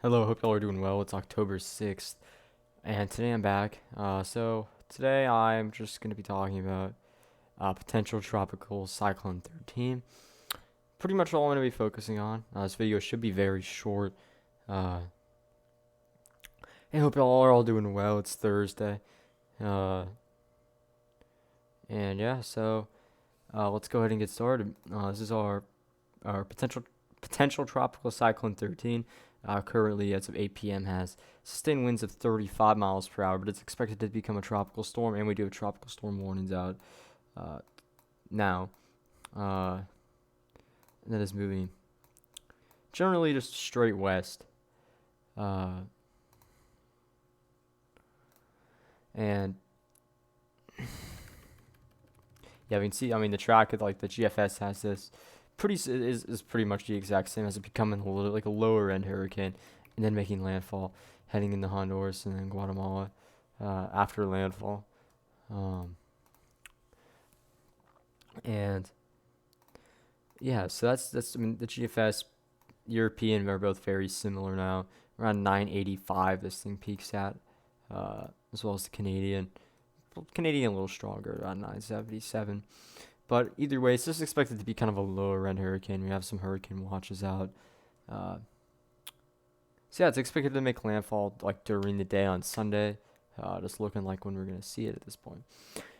Hello, hope y'all are doing well. It's October 6th, and today I'm back. Today I'm just going to be talking about potential tropical cyclone 13. Pretty much all I'm going to be focusing on. This video should be very short. Uh, I hope y'all are all doing well. It's Thursday. Uh, and yeah, so let's go ahead and get started. This is our potential tropical cyclone 13. Currently, as of 8 p.m., has sustained winds of 35 miles per hour, but it's expected to become a tropical storm, and we do have tropical storm warnings out uh, now. Uh, and that is moving generally just straight west. Uh, and yeah, we can see. I mean, the track of like the GFS has this is pretty much the exact same as it becoming a little like a lower end hurricane, and then making landfall, heading into Honduras and then Guatemala after landfall. Um, and yeah, so that's I mean the GFS European are both very similar now. Around 985 this thing peaks at, as well as the Canadian. Well, Canadian a little stronger, around 977. But either way, it's just expected to be kind of a lower end hurricane. We have some hurricane watches out. Uh, so yeah, it's expected to make landfall like during the day on Sunday. Just looking like when we're gonna see it at this point.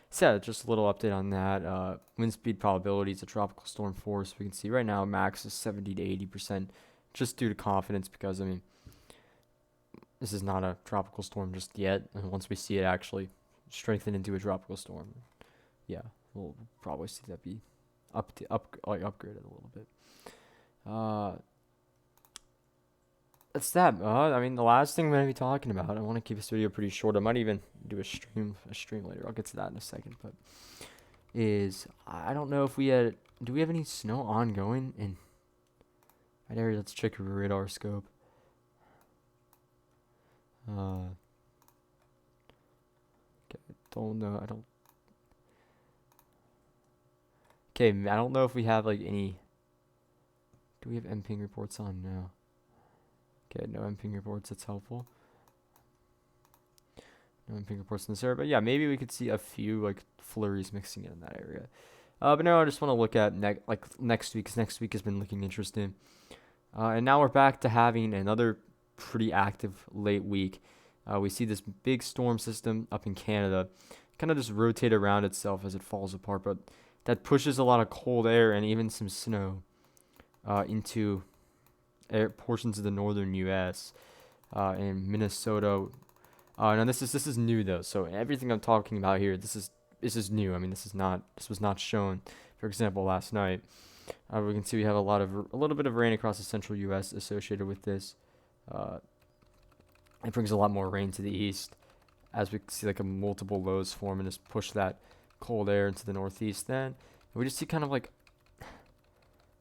So yeah, just a little update on that. Wind speed probabilities, a tropical storm force. We can see right now max is 70 to 80%, just due to confidence because I mean this is not a tropical storm just yet. And once we see it actually strengthen into a tropical storm, yeah, we'll probably see that be upgraded a little bit. Uh, that's that. I mean, the last thing I'm gonna be talking about. I want to keep this video pretty short. I might even do a stream later. I'll get to that in a second. But is I don't know if we had. Do we have any snow ongoing in that area? Let's check your radar scope. Uh, don't know. I don't. Okay, I don't know if we have like any. Do we have MPing reports on? No. Okay, no MPing reports. That's helpful. No MPing reports in this area, but yeah, maybe we could see a few like flurries mixing in that area. But now I just want to look at next week, because next week has been looking interesting. And now we're back to having another pretty active late week. We see this big storm system up in Canada kind of just rotate around itself as it falls apart, but that pushes a lot of cold air and even some snow into portions of the northern U.S. And Minnesota. Now this is new though, so everything I'm talking about here, this is new. I mean, this was not shown. For example, last night, we can see we have a little bit of rain across the central U.S. associated with this. Uh, it brings a lot more rain to the east, as we see like a multiple lows form and just push that cold air into the northeast. Then and we just see kind of like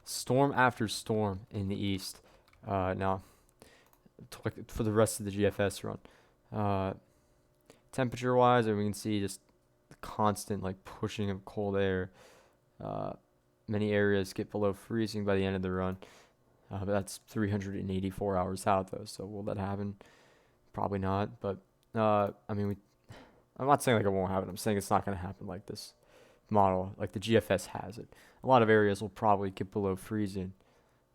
storm after storm in the east. Now, for the rest of the GFS run. Uh, Temperature wise, and we can see just the constant like pushing of cold air. Uh, Many areas get below freezing by the end of the run. But that's 384 hours out though. So will that happen? Probably not. But I mean, I'm not saying like it won't happen. I'm saying it's not going to happen like this model, like the GFS has it. A lot of areas will probably get below freezing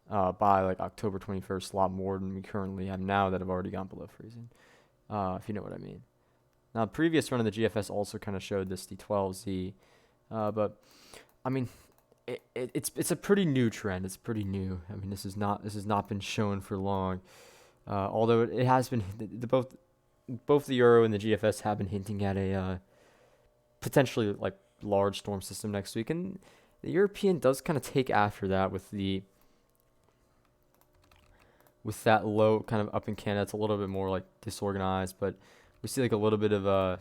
by like October 21st, a lot more than we currently have now that have already gone below freezing. If you know what I mean. Now, the previous run of the GFS also kind of showed this D12Z, but I mean, it's a pretty new trend. It's pretty new. I mean, this has not been shown for long. Although it has been both the Euro and the GFS have been hinting at a potentially like large storm system next week, and the European does kind of take after that with that low kind of up in Canada. It's a little bit more like disorganized, but we see like a little bit of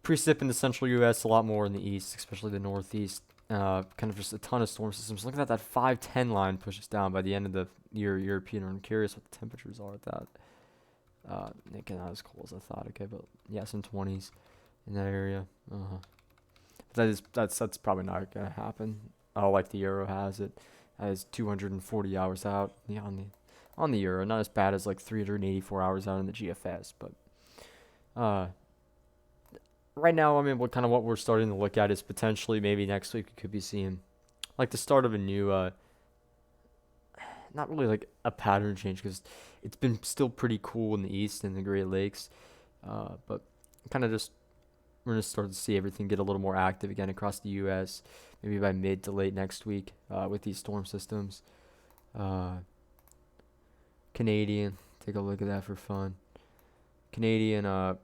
precip in the central U.S., a lot more in the east, especially the northeast. Kind of just a ton of storm systems. Look at that 510 line pushes down by the end of the year European. I'm curious what the temperatures are at that. Again, not as cold as I thought. Okay, but yeah, some 20s in that area. That's probably not gonna happen. Like the Euro has it. as 240 hours out, yeah, on the Euro. Not as bad as like 384 hours out in the GFS, but uh, right now, I mean, what we're starting to look at is potentially maybe next week we could be seeing like the start of a new, not really like a pattern change because it's been still pretty cool in the East and the Great Lakes, but kind of just we're gonna start to see everything get a little more active again across the U.S. Maybe by mid to late next week, with these storm systems. Uh, Canadian, take a look at that for fun. Canadian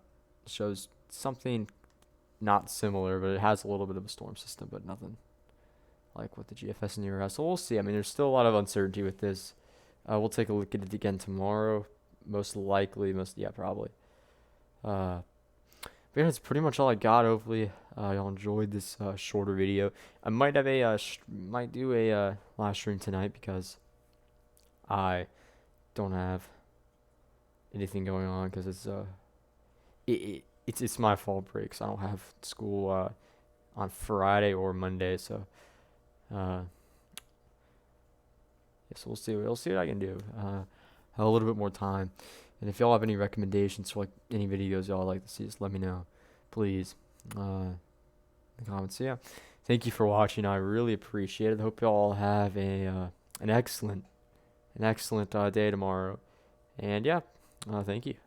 shows something not similar, but it has a little bit of a storm system, but nothing like what the GFS and Euro has. So we'll see. I mean, there's still a lot of uncertainty with this. We'll take a look at it again tomorrow. Most likely, yeah, probably. But yeah, that's pretty much all I got. Hopefully, y'all enjoyed this shorter video. I might have might do a live stream tonight because I don't have anything going on because it's my fall break, so I don't have school on Friday or Monday. So yes, we'll see what I can do. Have a little bit more time, and if y'all have any recommendations for like any videos y'all like to see, just let me know, please. In the comments. So, yeah, thank you for watching. I really appreciate it. Hope y'all have an excellent day tomorrow. And yeah, thank you.